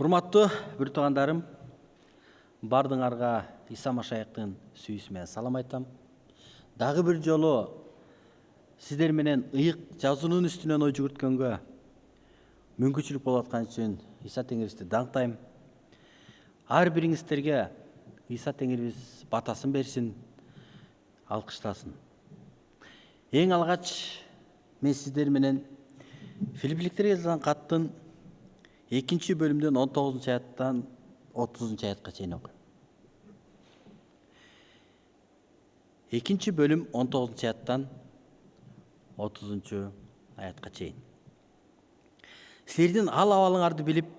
Урматтуу бір туғандарым, бардыңарға Иса Машаяктын сүйісімен салам айтам. Дағы бір жолу сіздер менен ыйык жазуунун үстүнөн ой жүгүрткөнгө мүмкүнчүлүк болуп аткан үчүн Иса Теңирибизди даңктайм. Ар бириңиздерге Иса Теңирибиз батасын берсин, алкыштасын. Эң алгач мен сиздер менен Филиппиликтерге жазган каттын 2 bölümden 19. ayattan 30. ayatка чейин окуйм. 2 bölüm 19. ayattan 30. ayatка чейин. Силердин ал абалыңарды билип,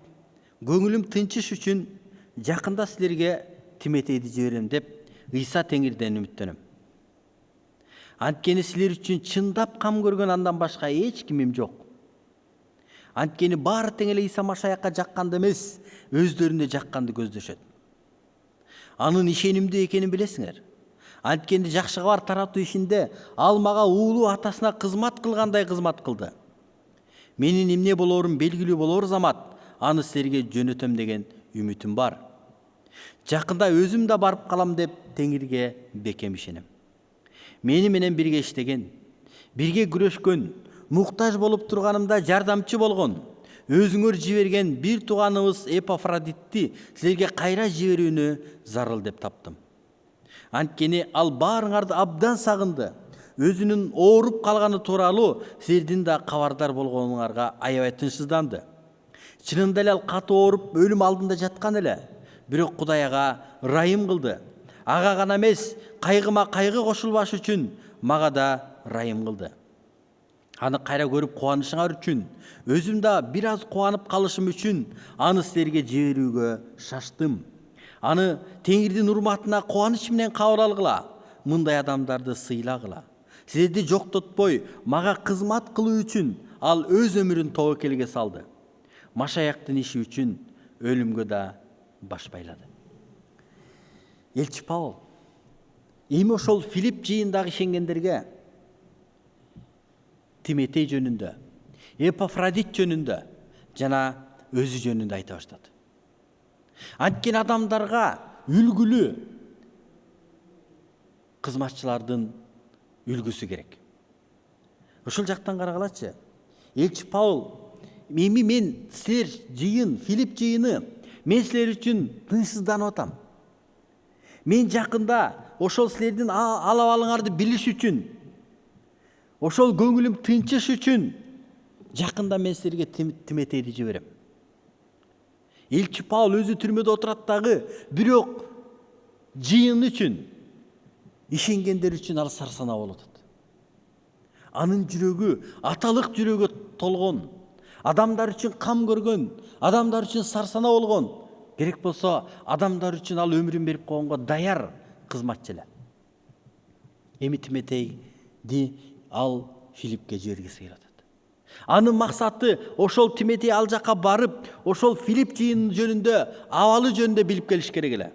көңүлүм тынчыш үчүн жакында силерге Тимотейди жиберем деп Иса Теңирден үмүттөнөм. Анткени силер үчүн чындап кам көргөн андан башка эч кимим жок. Анткени баары тең эле Иса Машаякка жакканды эмес, өздөрүнө жакканды көздөшөт. Анын ишенимдүү экенин билесиңер. Анткени жакшы кабар таратуу ишинде ал мага уулу атасына кызмат кылгандай кызмат кылды. Менин эмне болоорум белгилүү болоор замат аны силерге жөнөтөм деген үмүтүм бар. Жакында өзүм да барып калам деп Теңирге бекем ишенем. Мени менен бирге иштеген, бирге күрөшкөн, муктаж болуп турганымда жардамчы болгон, өзүңөр жиберген бир тууганыбыз Эпафродитти силерге кайра жиберүүнү зарыл деп таптым. Анткени ал баарыңарды абдан сагынды. Өзүнүн ооруп калганы тууралуу силердин да кабардар болгонуңарга аябай тынчсызданды. Чынында эле ал катуу ооруп өлүм алдында жаткан эле. Бирок Кудай ага ырайым кылды. Ага гана эмес, кайгыма кайгы кошулбаш үчүн мага да ырайым кылды. Аны кайра көрүп кубанышыңар үчүн, өзүм да бир аз кубанып калышым үчүн аны силерге жиберүүгө шаштым. Аны Теңирдин урматына кубаныч менен кабыл алгыла, мындай адамдарды сыйлагыла. Силерди жоктотпой, мага кызмат кылуу үчүн ал өз өмүрүн тобокелге салды. Машаяктын иши үчүн өлүмгө да баш байлады. Элчи Павыл эми ошол Филипп жыйындагы ишенгендерге Тимотей жөнүндө, Эпафродит жөнүндө жана өзү жөнүндө айта баштады. Анткени адамдарга үлгүлүү кызматчылардын үлгүсү керек. Ошол жактан карагалачы. Элчи Павыл, эми мен силер жыйын, Филипп жыйыны, мен силер үчүн тынчсызданып атам. Мен жакында ошол силердин ал абалыңарды билиш үчүн, ошол көңүлүм тынчыш үчүн жакында мен силерге Тимотейди жиберем. Элчи Павыл өзү түрмөдө отурат дагы, бирок жыйын үчүн, ишенгендер үчүн ал сарсанаа болуп атат. Анын жүрөгү аталык жүрөгкө толгон, адамдар үчүн кам көргөн, адамдар үчүн сарсанаа болгон, керек болсо адамдар үчүн ал өмүрүн берип койгонго даяр кызматчы эле. Эми Тимотейди ал Филиппке жибергиси келип атат. Анын максаты ошол Тимотей ал жакка барып, ошол Филипп жыйын жөнүндө, абалы жөнүндө билип келиш керек эле.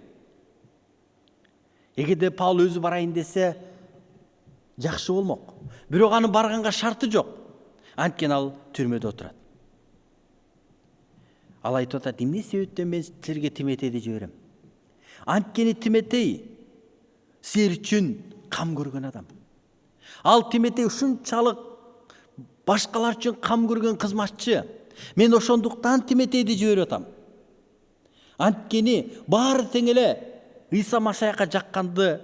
Эгерде Павыл өзү барайын десе, жакшы болмок. Бирок анын барганга шарты жок. Анткени ал түрмөдө отурат. Ал айтып атат, эмне себептен мен силерге Тимотейди жиберем? Анткени Тимотей силер үчүн кам көргөн адам. Ал Тимотей ушунчалык башкалар үчүн кам көргөн кызматчы. Мен ошондуктан Тимотейди жиберип атам. Анткени баары тең эле Иса Машаякка жакканды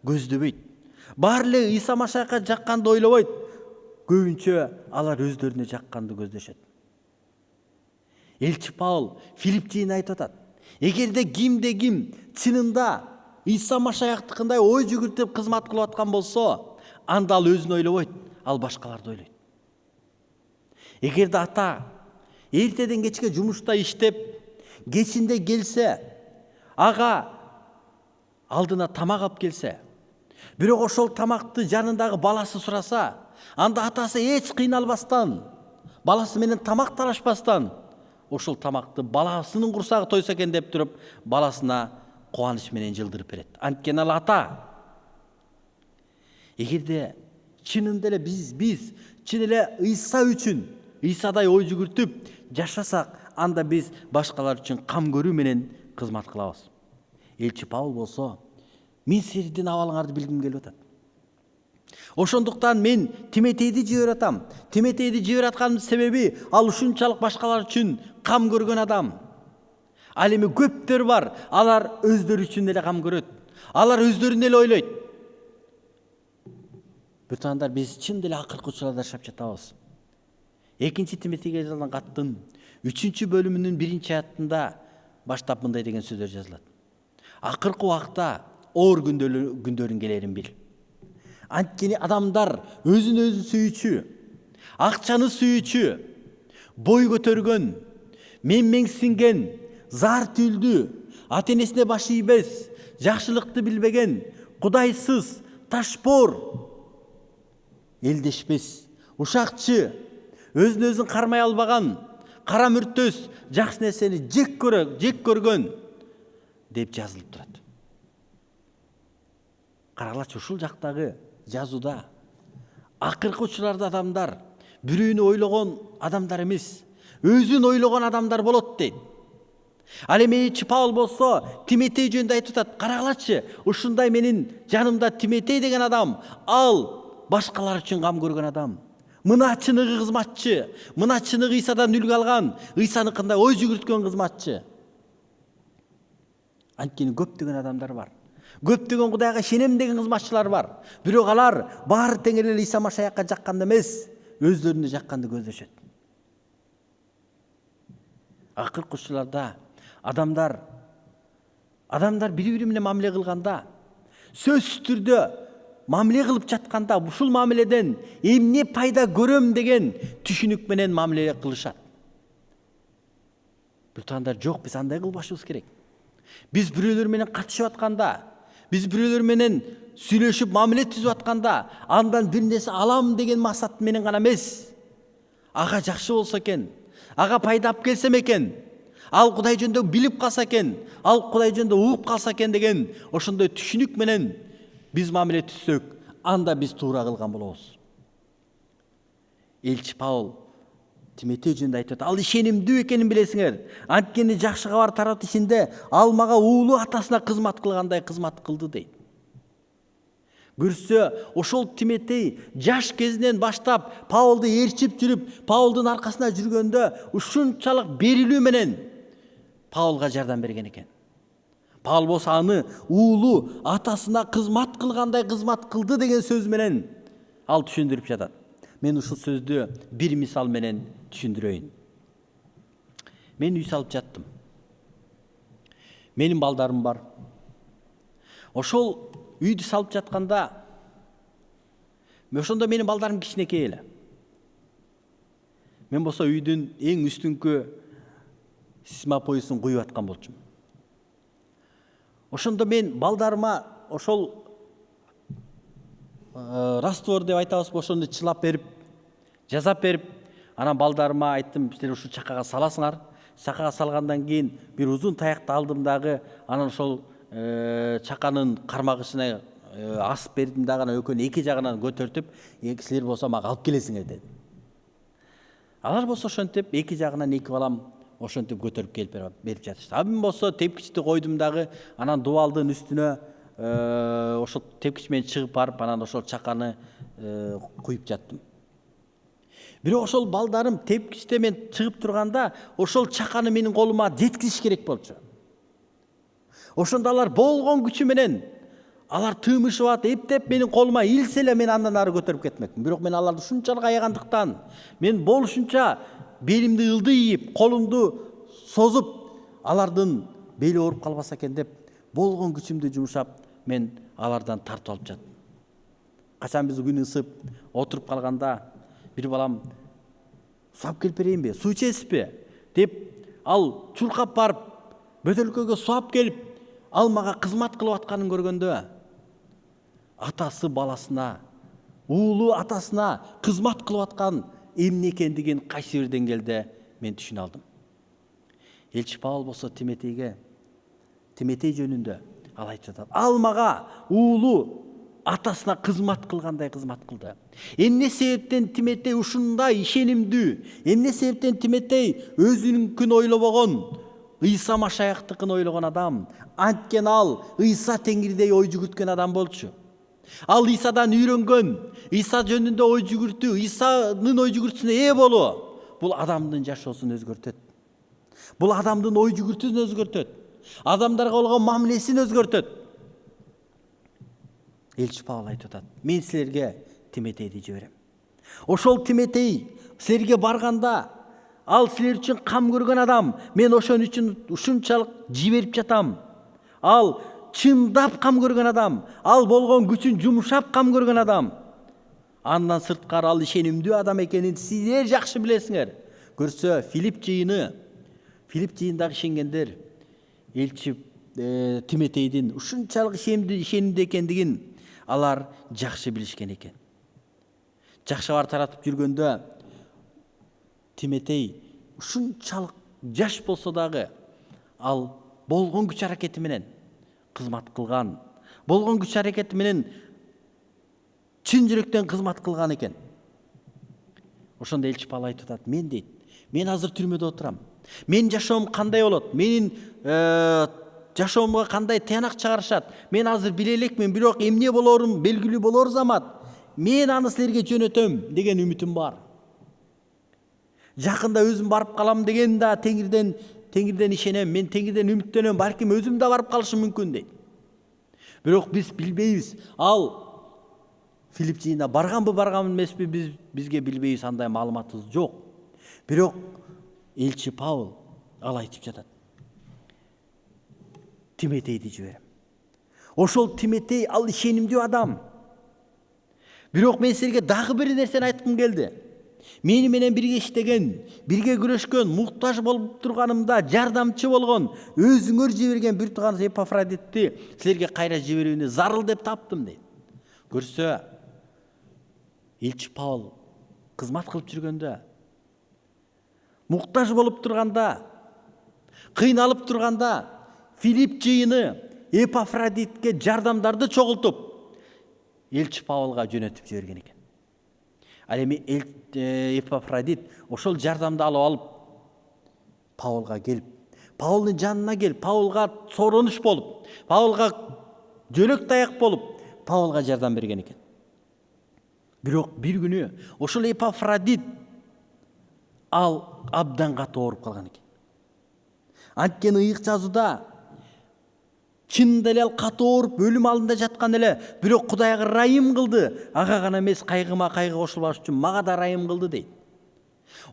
көздөбөйт. Баары эле Иса Машаякка жакканды ойлобойт. Көбүнчө алар өздөрүнө жакканды көздөшөт. Элчи Павыл Филипп жыйын айтып атат. Эгерде кимде ким чынында Иса Машаяктыкындай ой жүгүртүп кызмат кылып аткан болсо, анда ал өзүн ойлобойт, ал башкаларды ойлойт. Эгерде ата эртеден кечке жумушта иштеп, кечинде келсе, ага алдына тамак алып келсе, бирок ошол тамакты жанындагы баласы сураса, анда атасы эч кыйналбастан, баласы менен тамак талашпастан, ошол тамакты баласынын курсагы тойсо экен деп туруп, баласына кубаныч менен жылдырып берет. Анткени ал ата. Эгерде чынында эле биз чын эле Иса үчүн Исадай ой жүгүртүп жашасак, анда биз башкалар үчүн кам көрүү менен кызмат кылабыз. Элчи Павыл болсо, мен силердин абалыңарды билгим келип атат. Ошондуктан мен Тимотейди жиберип атам. Тимотейди жиберип атканымдын себеби ал ушунчалык башкалар үчүн кам көргөн адам. Ал эми көптөр бар, алар өздөрү үчүн эле кам көрөт. Алар өздөрүн эле ойлойт. Бутандар биз чын деле акыркы учурларда жашап жатабыз. 2 Тимотейге жазылган каттын 3 бөлүмүнүн 1 аятында баштап мындай деген сөздөр жазылат. Акыркы убакта оор күндөрүн келерин бил. Анткени адамдар өзүн өзү сүйүүчү, акчаны сүйүүчү, бой көтөргөн, менменсинген, зар түйүлдүү, ата-энесине баш ийбес, жакшылыкты билбеген, кудайсыз, ташпор, элдешпес, ушакчы, өзүн өзүн кармай албаган, кара мүртөс, жакшы нерсени жек көргөн деп жазылып турат. Карагылачы, ушул жактагы жазууда акыркы учурларда адамдар бирөөнү ойлогон адамдар эмес, өзүн ойлогон адамдар болот дейт. Ал эми Элчи Павыл болсо Тимотей жөнүндө айтып атат. Карагылачы, ушундай менин жанымда Тимотей деген адам, ал башкалар үчүн кам көргөн адам. Мына чыныгы кызматчы, мына чыныгы Исадан үлгү алган, Исаныкында ой жүгүрткөн кызматчы. Анткени көптөгөн адамдар бар. Көптөгөн Кудайга ишенем деген кызматчылар бар. Бирок алар баары тең эле Иса Машаякка жакканды эмес, өздөрүнө жакканды көздөшөт. Акыркы учурларда адамдар бири-бири менен мамиле кылганда, сөзсүз түрдө мамиле кылып жатканда, ушул мамиледен эмне пайда көрөм деген түшүнүк менен мамиле кылышат. Бутандар жок, биз андай кылбашыбыз керек. Биз бирөөлөр менен катышып атканда, биз бирөөлөр менен сүйлөшүп мамиле түзүп атканда, андан бир нерсе алам деген максат менен гана эмес. Ага жакшы болсо экен, ага пайда алып келсем экен, ал Кудай жөнүндө билип калса экен, ал Кудай жөнүндө угуп калса экен деген ошондой түшүнүк менен биз мамиле түзсөк, анда биз туура кылган болобуз. Элчи Павыл Тимотей жөнүндө айтат. Ал ишенимдүү экенин билесиңер. Анткени жакшы кабар таратуу ишинде ал мага уулу атасына кызмат кылгандай кызмат кылды дейт. Көрсө, ошол Тимотей жаш кезинен баштап Павылды ээрчип жүрүп, Павылдын аркасында жүргөндө ушунчалык берилүү менен Павылга жардам берген экен. Павыл болсо аны уулу атасына кызмат кылгандай кызмат кылды деген сөз менен ал түшүндүрүп жатат. Мен ушул сөздү бир мисал менен түшүндүрөйүн. Мен үй салып жаттым. Менин балдарым бар. Ошол үйдү салып жатканда, ошондо менин балдарым кичинекей эле. Мен болсо үйдүн эң үстүңкү сисмапоюсун куюп аткан болчумун. Ошондо мен балдарыма ошол раствор деп айтабыз, ошону чылап берип, жазап берип, анан балдарыма айттым, силер ушул чакага саласыңар. Чакага салгандан кийин бир узун таякты алдым дагы, анан ошол чаканын кармагычына асып бердим дагы, анан экөөнү эки жагынан көтөртүп, силер болсо мага алып келесиңер дедим. Алар болсо ошентип эки жагынан эки балам ошентип көтөрүп келип берип жатышты. Мен болсо тепкичти койдум дагы, анан дубалдын үстүнө ошол тепкич менен чыгып барып, анан ошол чаканы куюп жаттым. Бирок ошол балдарым тепкичте мен чыгып турганда, ошол чаканы менин колума жеткизиш керек болчу. Ошондо алар болгон күчү менен алар тыымышып ат, эптеп менин колума илсе эле мен андан ары көтөрүп кетмекмин. Бирок мен аларды ушунчалык аягандыктан, мен болушунча белимди ылдый ийип, колумду созуп, алардын бели ооруп калбаса экен деп, болгон күчүмдү жумшап, мен алардан тартып алып жаттым. Качан биз күн ысып, отуруп калганда, бир балам, суу алып келип берейинби, суу ичесизби деп, ал чуркап барып, бөтөлкөгө суу алып келип, ал мага кызмат кылып атканын көргөндө, атасы баласына, уулу атасына кызмат кылып аткан эмне экендигин кайсы бир деңгээлде мен түшүнө алдым. Элчи Павыл болсо Тимотей жөнүндө ал айтып жатат. Ал мага уулу атасына кызмат кылгандай кызмат кылды. Эмне себептен Тимотей ушундай ишенимдүү, эмне себептен Тимотей өзүнүнкүн ойлобогон, Ыйса Машаяктыкын ойлогон адам, анткени ал Ыйса Теңирдей ой жүгүрткөн адам болчу. Ал Ыйсадан үйрөнгөн, Ыйса жөнүндө ой жүгүртүү, Ыйсанын ой жүгүртүүсүнө ээ болуу, бул адамдын жашоосун өзгөртөт. Бул адамдын ой жүгүртүүсүн өзгөртөт. Адамдарга болгон мамилесин өзгөртөт. Элчи Павыл айтып атат: мен силерге Тимотейди жиберем. Ошол Тимотей силерге барганда, ал силер үчүн кам көргөн адам. Мен ошон үчүн ушунчалык жиберип жатам. Ал чындап кам көргөн адам. Ал болгон күчүн жумшап кам көргөн адам. Андан сырткары ал ишенимдүү адам экенин силер жакшы билесиңер. Көрсө, Филипп жыйындагы ишенгендер элчи Тимотейдин ушунчалык ишенимдүү экендигин алар жакшы билишкен экен. Жакшы кабар таратып жүргөндө Тимотей ушунчалык жаш болсо дагы ал болгон күч аракети менен кызмат кылган, болгон күч аракети менен чын жүрөктөн кызмат кылган экен. Ошондо элчи Павыл айтып атат: мен дейт, мен азыр түрмөдө отурам. Менин жашоом кандай болот? Менин жашоомго кандай тыянак чыгарышат? Мен азыр биле элекмин, бирок эмне болорун белгилүү болор замат мен аны силерге жөнөтөм деген үмүтүм бар. Жакында өзүм барып калам деген да Теңирден ишенем, мен Теңирден үмүттөнөм, балким өзүм да барып калышым мүмкүн дейт. Бирок биз билбейбиз, ал Филипп жыйына барганбы, барган эмеспи, бизге билбейбиз, андай маалыматыбыз жок. Бирок элчи Павыл ал айтып жатат: Тимотейди жиберем. Ошол Тимотей ал ишенимдүү адам. Бирок мен силерге дагы бир нерсени айткым келди. Мени менен бирге иштеген, бирге күрөшкөн, муктаж болуп турганымда жардамчы болгон, өзүңөр жиберген бир тууганыбыз Эпафродитти силерге кайра жиберүүнү зарыл деп таптым дейт. Көрсө, элчи Павыл кызмат кылып жүргөндө, муктаж болуп турганда, кыйналып турганда, Филипп жыйыны Эпафродитке жардамдарды чогултуп, элчи Павылга жөнөтүп жиберген экен. Ал эми Эпафродит ошол жардамды алып Павылга келип, Павылдын жанына келип, Павылга сооронуш болуп, Павылга жөлөк таяк болуп, Павылга жардам берген экен. Бирок бир күнү ошол Эпафродит ал абдан катуу ооруп калган экен. Анткени ыйык жазууда чынында эле ал катуу ооруп өлүм алдында жаткан эле, бирок Кудайга ырайым кылды. Ага гана эмес, кайгыма кайгы кошулбаш үчүн мага да ырайым кылды дейт.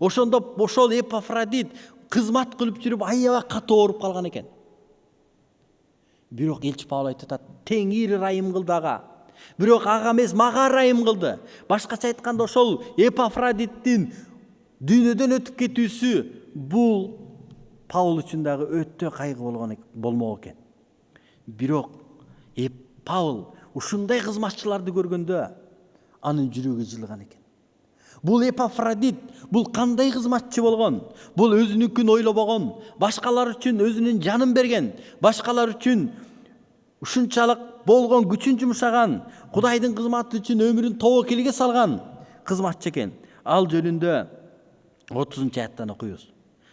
Ошондо ошол Эпафродит кызмат кылып жүрүп аябай катуу ооруп калган экен. Бирок элчи Павыл айтып атат: Теңир ырайым кылды ага. Бирок ага эмес, мага ырайым кылды. Башкача айтканда, ошол Эпафродиттин дүйнөдөн өтүп кетүүсү бул Павыл үчүн дагы өтө кайгы болмок экен. Бирок Павыл ушундай кызматчыларды көргөндө анын жүрөгү жылыган экен. Бул Эпафродит бул кандай кызматчы болгон? Бул өзүнүnkүн ойлобогон, башкалар үчүн өзүнүн жанын берген, башкалар үчүн ушунчалык болгон күчүн жумшаган, Кудайдын кызматы үчүн өмүрүн тобокелге салган кызматчы экен. Ал жөнүндө 30-аяттан окуйбуз.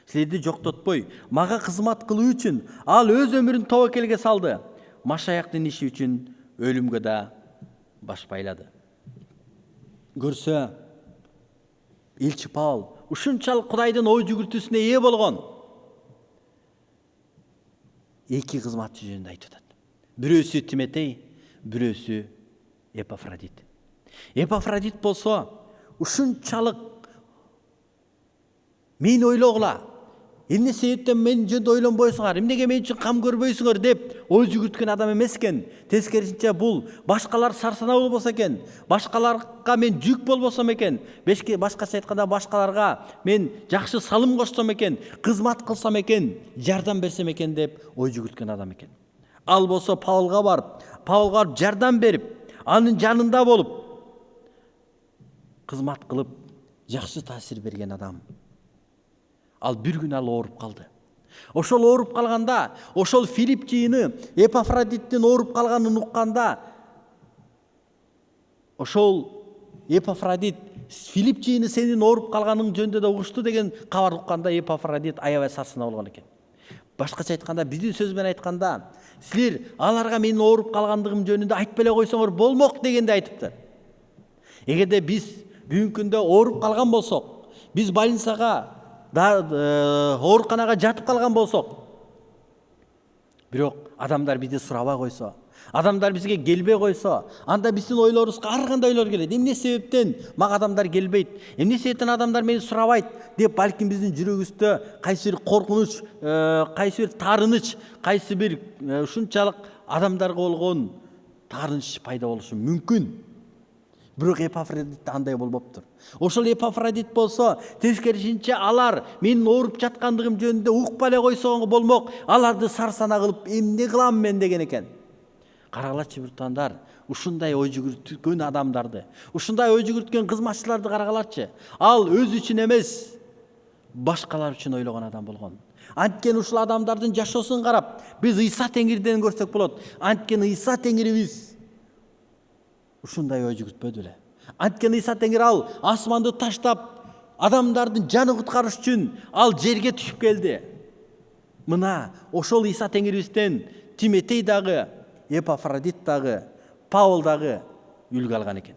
Силерди жоктотпой, мага кызмат кылуу үчүн ал өз өмүрүн тобокелге салды. Машаяктын иши үчүн өлүмгө да баш байлады. Көрсө, элчи Павыл ушунчалык Кудайдын ой жүгүртүүсүнө ээ болгон эки кызматчы жөнүндө айтып атат. Бирөөсү Тимотей, бирөөсү Эпафродит. Эпафродит болсо ушунчалык мени ойлогула, эмне себептен мен жөнүндө ойлонбойсуңар, эмнеге мен үчүн кам көрбөйсүңөр деп ой жүгүрткөн адам эмес экен. Тескерисинче бул башкалар сарсанаа болбосо экен, башкаларга мен жүк болбосом экен, башкача айтканда башкаларга мен жакшы салым кошсом экен, кызмат кылсам экен, жардам берсем экен деп ой жүгүрткөн адам экен. Ал болсо Павылга барып жардам берип, анын жанында болуп, кызмат кылып, жакшы таасир берген адам. Ал бир күн ал ооруп калды. Ошол ооруп калганда, ошол Филипп жыйыны Эпафродиттин ооруп калганын укканда, ошол Эпафродит Филипп жыйыны сенин ооруп калганың жөнүндө да угушту деген кабар укканда Эпафродит аябай сарсына болгон экен. Башкача айтканда, биздин сөз менен айтканда, силер аларга менин ооруп калгандыгым жөнүндө айтып эле койсоңор болмок дегенде айтыптыр. Эгерде биз бүгүнкү күндө ооруп калган болсок, биз больницага ооруканага жатып калган болсок, бирок адамдар бизди сурабай койсо, адамдар бизге келбей койсо, анда биздин ойлорубузга ар кандай ойлор келет. Эмне себептен мага адамдар келбейт? Эмне себептен адамдар мени сурабайт деп балким биздин жүрөгүбүздө кайсы бир коркунуч, кайсы бир таарыныч, кайсы бир ушунчалык адамдарга болгон таарыныч пайда болушу мүмкүн. Бирок Эпафродит андай болбоптур. Ошол Эпафродит болсо, тескерисинче алар менин ооруп жаткандыгым жөнүндө укпай эле койсоң болмок, аларды сарсана кылып эмне кылам мен деген экен. Карагалачы биртандар, ушундай ой жүгүрткөн адамдарды, ушундай ой жүгүрткөн кызматчыларды карагалачы. Ал өз үчүн эмес, башкалар үчүн ойлогон адам болгон. Анткени ушул адамдардын жашоосун карап, биз Ыйса Теңирден көрсөк болот. Анткени Ыйса Теңирибиз ушундай ой жүгүртпөдү эле. Анткени Ыйса Теңир ал асманды таштап, адамдардын жаны куткарыш үчүн ал жерге түшүп келди. Мына ошол Ыйса Теңирибизден Тимотей дагы, Эпафродит дагы, Павыл дагы үлгү алган экен.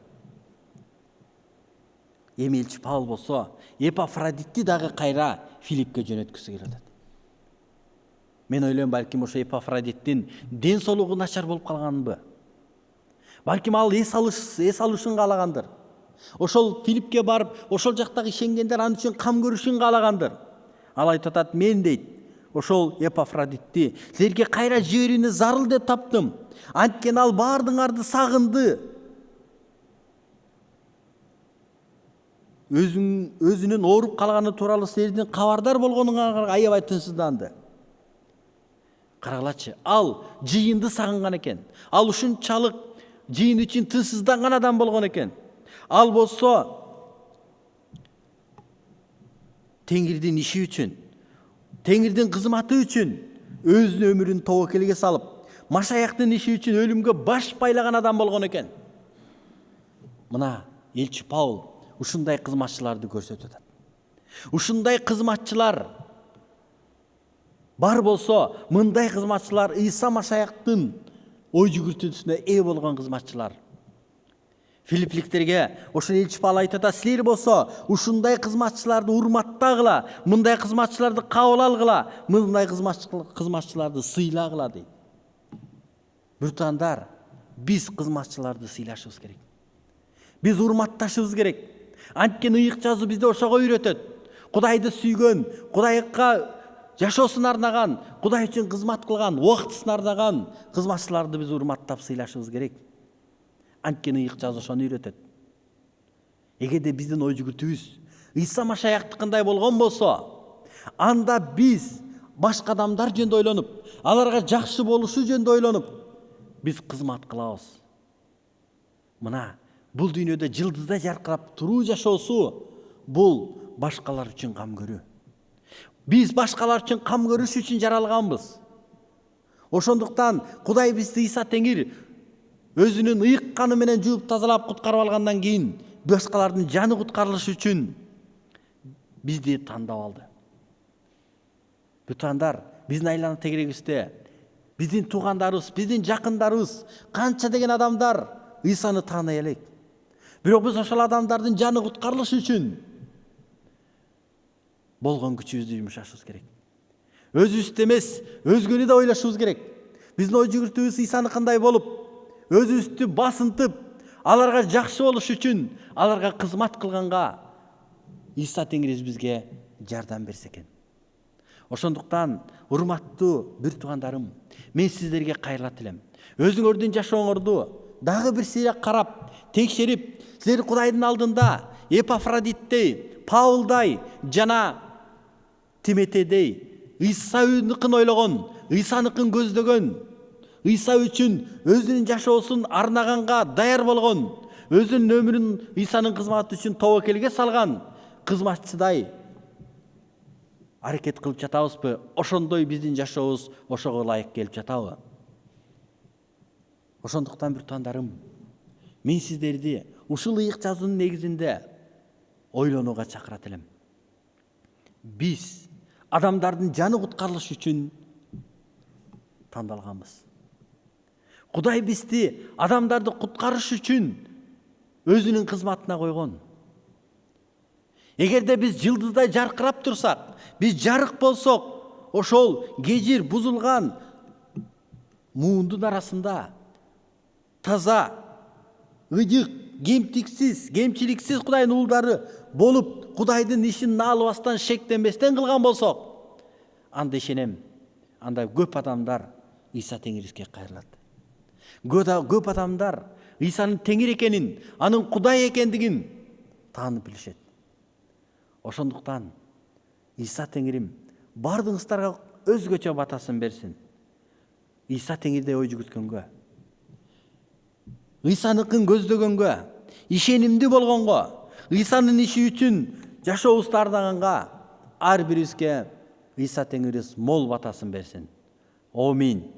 Эми элчи Павыл болсо, Эпафродитти дагы кайра Филиппке жөнөткүсү келип атат. Мен ойлойм, балким ошо Эпафродиттин ден соолугу начар болуп калганбы? Балким ал эс алышын каалагандыр. Ошол Филиппке барып, ошол жактагы ишенгендер аны үчүн кам көрүшүн каалагандыр. Ал айтып атат, мен дейт, ошол Эпафродитти силерге кайра жиберүүнү зарыл деп таптым. Анткени ал баардыгыңарды сагынды. Өзүнүн ооруп калганы тууралуу силердин кабардар болгонуңарга аябай тынчсызданды. Карагалачы, ал жыйынды сагынган экен. Ал ушунчалык жыйын үчүн тынчсызданган адам болгон экен. Ал болсо Теңирдин иши үчүн, Теңирдин кызматы үчүн өзүнүн өмүрүн тобокелге салып, Машаяктын иши үчүн өлүмгө баш байлаган адам болгон экен. Мына элчи Павыл ушундай кызматчыларды көрсөтүп атат. Ушундай кызматчылар бар болсо, мындай кызматчылар Ыйса Машаяктын ой жүгүртүүсүнө ээ болгон кызматчылар. Филиппликтерге ошол элчи Павыл айтып атат, силер болсо ушундай кызматчыларды урматтагыла, мындай кызматчыларды кабыл алгыла, мындай кызматчыларды сыйлагыла дейт. Биртандар, биз кызматчыларды сыйлашыбыз керек. Биз урматташыбыз керек. Анткени ыйык жазуу бизди ошого үйрөтөт. Кудайды сүйгөн, Кудайга жашоосун арнаган, Кудай үчүн кызмат кылган, убактысын арнаган кызматчыларды биз урматтап сыйлашыбыз керек. Анткени ыйык жазуу ошону үйрөтөт. Эгерде биздин ой жүгүртүүбүз Ыйса Машаяктыкындай болгон болсо, анда биз башка адамдар жөнүндө ойлонуп, аларга жакшы болушу жөнүндө ойлонуп, биз кызмат кылабыз. Мына бул дүйнөдө жылдыздай жаркырап туруу жашоосу бул башкалар үчүн кам көрүү. Биз башкалар үчүн кам көрүш үчүн жаралганбыз. Ошондуктан Кудай бизди Ыйса Теңир өзүнүн ыйык каны менен жууп тазалап куткарып алгандан кийин башкалардын жаны куткарылышы үчүн бизди тандап алды. Бүтандар, биздин айлана тегерегибизде биздин туугандарыбыз, биздин жакындарыбыз канча деген адамдар Ыйсаны тааный элек. Бирок биз ошол адамдардын жаны куткарылышы үчүн болгон күчүбүздү жумшашыбыз керек. Өзүбүздү эмес, өзгөнү да ойлошубуз керек. Биздин ой жүгүртүүбүз Ыйсаныкындай болуп, өзүбүздү басынтып, аларга жакшы болуш үчүн, аларга кызмат кылганга Ыйса Теңирибиз бизге жардам берсе экен. Ошондуктан, урматтуу бир туугандарым, мен сиздерге кайрылат элем. Өзүңөрдүн жашооңорду дагы бир сыйрак карап, текшерип, силер Кудайдын алдында Эпафродиттей, Павылдай жана Тимотейдей Ыйсаныкын ойлогон, Ыйсаныкын көздөгөн, Ыйса үчүн өзүнүн жашоосун арнаганга даяр болгон, өзүнүн өмүрүн Ыйсанын кызматы үчүн тобокелге салган кызматчыдай аракет кылып жатабызбы? Ошондой биздин жашообуз ошого ылайык келип жатабы? Ошондуктан бир туугандарым, Мен сиздерди ушул ыйык жазуунун негизинде ойлонууга чакырат элем. Биз адамдардын жаны куткарылыш үчүн тандалганбыз. Кудай бизди адамдарды куткарыш үчүн өзүнүн кызматына койгон. Эгерде биз жылдыздай жаркырап турсак, биз жарык болсок, ошол кежир бузулган муундун арасында таза, ыйык, кемчиликсиз Кудайдын уулдары болуп, Кудайдын ишин наалыбастан, шектенбестен кылган болсок, анда ишенем, анда көп адамдар Иса Теңириске кайрылат. Көп адамдар Исанын Теңир экенин, анын Кудай экендигин таанып билишет. Ошондуктан Иса Теңирим бардыгыңыздарга өзгөчө батасын берсин. Иса Теңирде ой жүгүткөнгө, Исаныкын көздөгөнгө, ишенимди болгонго, Исанын иши үчүн жашообузду ардаганга ар бирибизге Иса Теңирис мол батасын берсин. Амин.